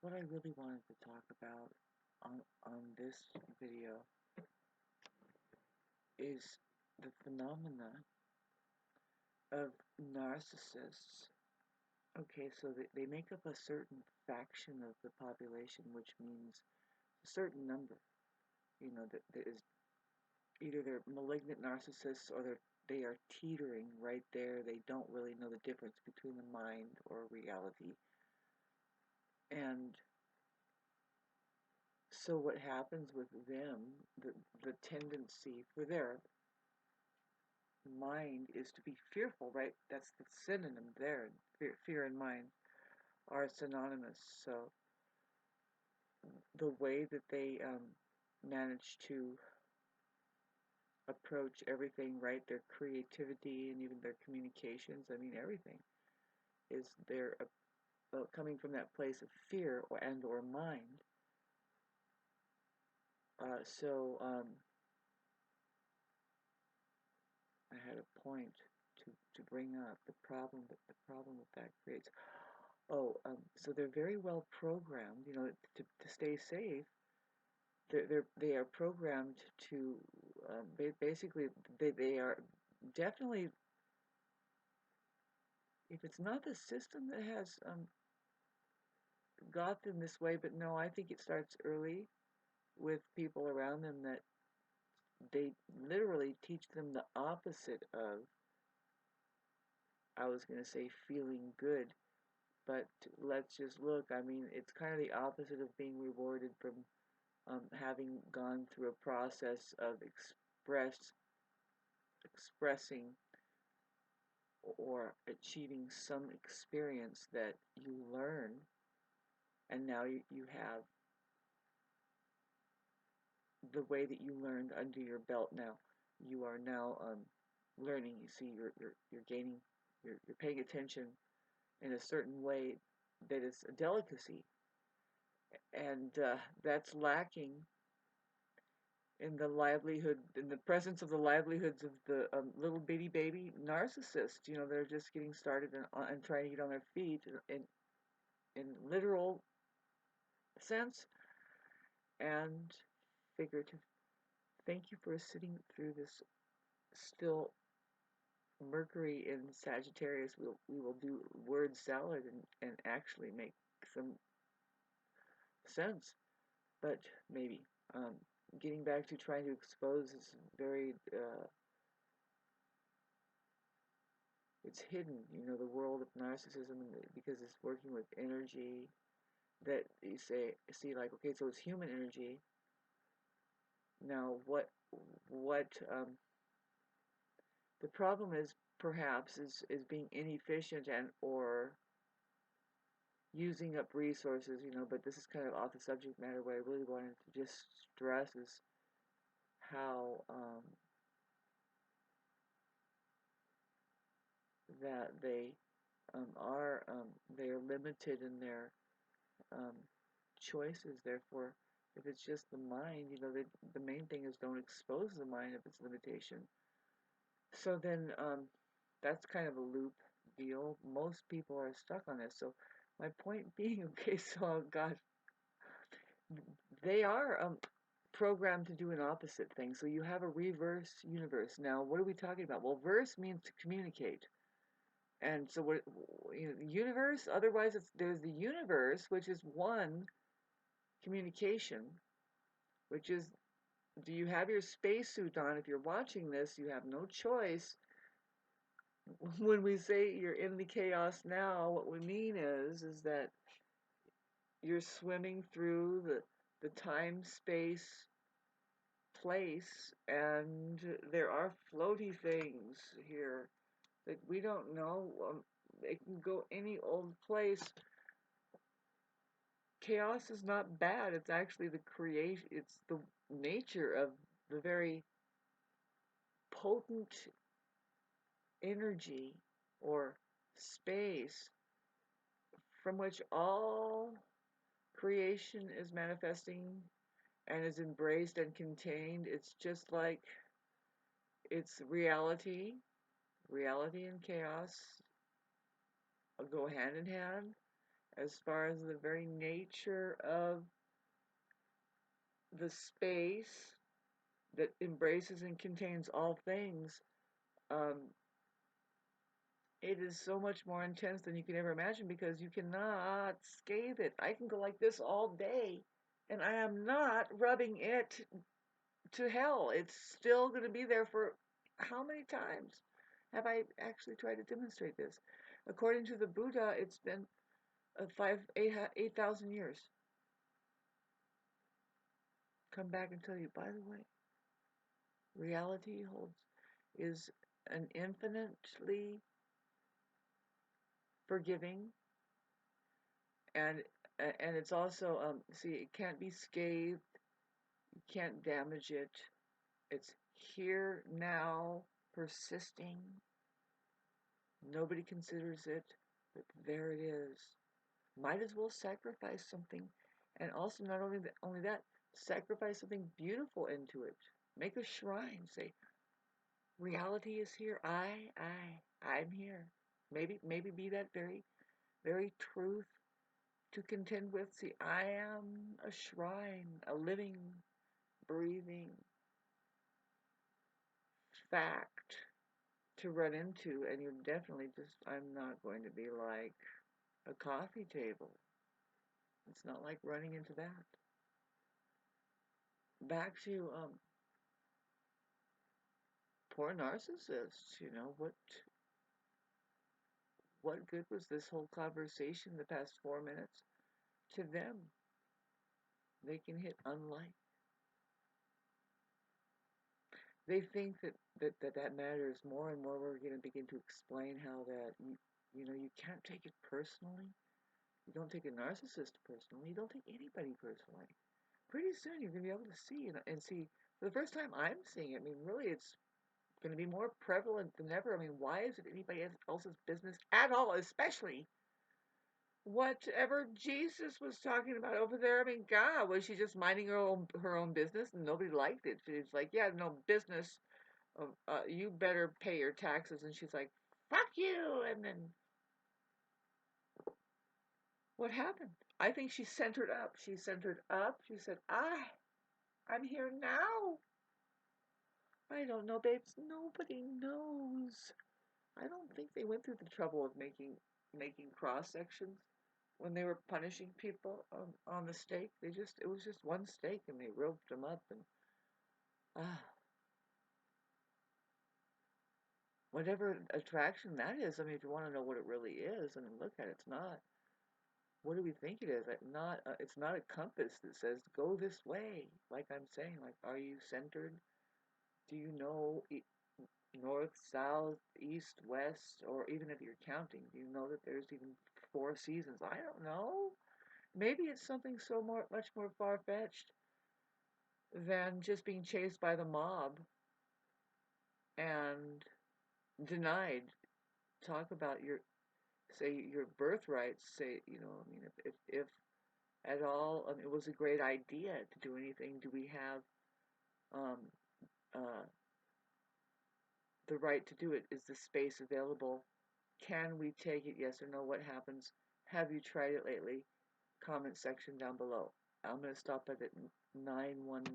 what I really wanted to talk about on this video is the phenomena of narcissists. Okay, so they make up a certain faction of the population, which means a certain number. You know, that is either they're malignant narcissists or they are teetering right there. They don't really know the difference between the mind or reality. And so what happens with them, the tendency for their mind is to be fearful, right? That's the synonym there. Fear and mind are synonymous. So the way that they manage to approach everything, right? Their creativity and even their communications, I mean everything, is they're coming from that place of fear or mind. I had a point to bring up the problem that that creates. Oh, so they're very well programmed, you know, to stay safe. They are programmed to basically they are definitely, if it's not the system that has got them this way, but no, I think it starts early with people around them that they literally teach them the opposite of, I was going to say, feeling good, but let's just look. I mean, it's kind of the opposite of being rewarded from having gone through a process of expressing or achieving some experience that you learn, and now you have the way that you learned under your belt. Now you are now learning. You see, you're gaining, you're paying attention in a certain way that is a delicacy, and that's lacking in the livelihood, in the presence of the livelihoods of the little bitty baby narcissists. You know, they're just getting started and trying to get on their feet in literal sense and figurative. Thank you for sitting through this. Still Mercury in Sagittarius, we will do word salad and actually make some sense, but maybe. Getting back to trying to expose this very, it's hidden, you know, the world of narcissism, because it's working with energy that you see like, okay, so it's human energy. Now, the problem is perhaps is being inefficient and or using up resources, you know, but this is kind of off the subject matter. What I really wanted to just stress is how that they are limited in their choices. Therefore, if it's just the mind, you know, the main thing is don't expose the mind of its limitation. So then that's kind of a loop deal. Most people are stuck on this. So my point being, okay, so God, they are programmed to do an opposite thing. So you have a reverse universe. Now, what are we talking about? Well, verse means to communicate. And so what, you know, the universe, otherwise there's the universe, which is one communication, which is, do you have your spacesuit on? If you're watching this, you have no choice. When we say you're in the chaos now, what we mean is that you're swimming through the time, space, place, and there are floaty things here that we don't know. It can go any old place. Chaos is not bad. It's actually the creation. It's the nature of the very potent energy or space from which all creation is manifesting and is embraced and contained. It's just like it's reality. Reality and chaos go hand in hand, as far as the very nature of the space that embraces and contains all things, um, it is so much more intense than you can ever imagine, because you cannot scathe it. I can go like this all day, and I am not rubbing it to hell. It's still going to be there for how many times have I actually tried to demonstrate this? According to the Buddha, it's been 8,000 years. Come back and tell you, by the way, reality is an infinitely forgiving, and it's also see, it can't be scathed, you can't damage it. It's here now, persisting. Nobody considers it, but there it is. Might as well sacrifice something, and also not only that, sacrifice something beautiful into it. Make a shrine. Say, reality is here. I'm here. Maybe be that very truth to contend with. See, I am a shrine, a living, breathing fact to run into, and you're definitely just, I'm not going to be like a coffee table. It's not like running into that. Back to poor narcissists, what good was this whole conversation the past 4 minutes to them? They can hit unlike. They think that matters more and more. We're going to begin to explain how that you can't take it personally. You don't take a narcissist personally. You don't take anybody personally. Pretty soon you're going to be able to see and see. For the first time I'm seeing it. I mean, really, it's going to be more prevalent than ever. I mean, why is it anybody else's business at all, especially whatever Jesus was talking about over there? I mean, God, was she just minding her own business and nobody liked it? She's like, yeah, no business. You better pay your taxes. And she's like, fuck you. And then what happened? I think she centered up. She centered up. She said, I'm here now. I don't know, babes. Nobody knows. I don't think they went through the trouble of making cross sections when they were punishing people on the stake. It was just one stake, and they roped them up, and ah, whatever attraction that is. I mean, if you want to know what it really is, I mean, look at it. It's not. What do we think it is? It's not a compass that says go this way. Like I'm saying, like, are you centered? Do you know north, south, east, west, or even if you're counting, do you know that there's even 4 seasons? I don't know. Maybe it's something much more far-fetched than just being chased by the mob and denied. Talk about your birthright. Say, I mean, if at all, it was a great idea to do anything. Do we have um, uh, the right to do it? Is the space available? Can we take it? Yes or no? What happens? Have you tried it lately? Comment section down below. I'm going to stop at 919.